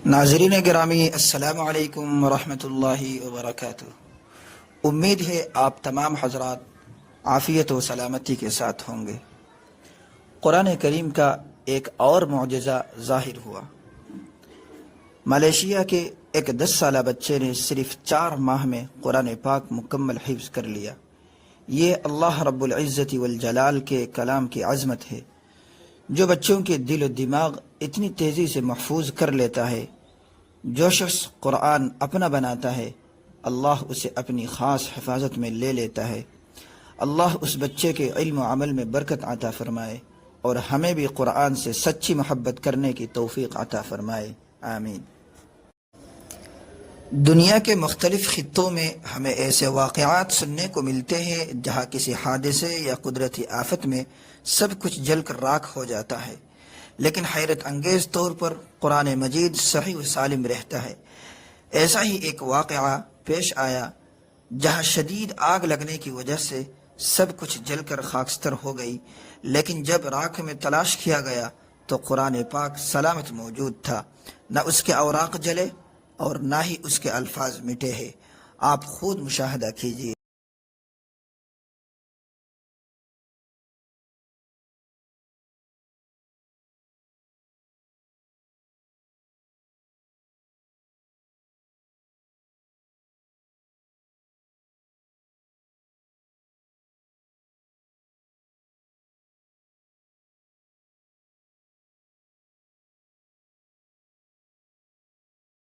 ناظرین گرامی، السلام علیکم ورحمۃ اللہ وبرکاتہ۔ امید ہے آپ تمام حضرات عافیت و سلامتی کے ساتھ ہوں گے۔ قرآن کریم کا ایک اور معجزہ ظاہر ہوا۔ ملیشیا کے ایک 10 سالہ بچے نے صرف 4 ماہ میں قرآن پاک مکمل حفظ کر لیا۔ یہ اللہ رب العزت والجلال کے کلام کی عظمت ہے۔ جو بچوں کے دل و دماغ اتنی تیزی سے محفوظ کر لیتا ہے، جو شخص قرآن اپنا بناتا ہے، اللہ اسے اپنی خاص حفاظت میں لے لیتا ہے۔ اللہ اس بچے کے علم و عمل میں برکت عطا فرمائے اور ہمیں بھی قرآن سے سچی محبت کرنے کی توفیق عطا فرمائے، آمین۔ دنیا کے مختلف خطوں میں ہمیں ایسے واقعات سننے کو ملتے ہیں جہاں کسی حادثے یا قدرتی آفت میں سب کچھ جل کر راکھ ہو جاتا ہے، لیکن حیرت انگیز طور پر قرآن مجید صحیح و سالم رہتا ہے۔ ایسا ہی ایک واقعہ پیش آیا جہاں شدید آگ لگنے کی وجہ سے سب کچھ جل کر خاکستر ہو گئی، لیکن جب راکھ میں تلاش کیا گیا تو قرآن پاک سلامت موجود تھا، نہ اس کے اوراق جلے اور نہ ہی اس کے الفاظ مٹے ہیں۔ آپ خود مشاہدہ کیجیے۔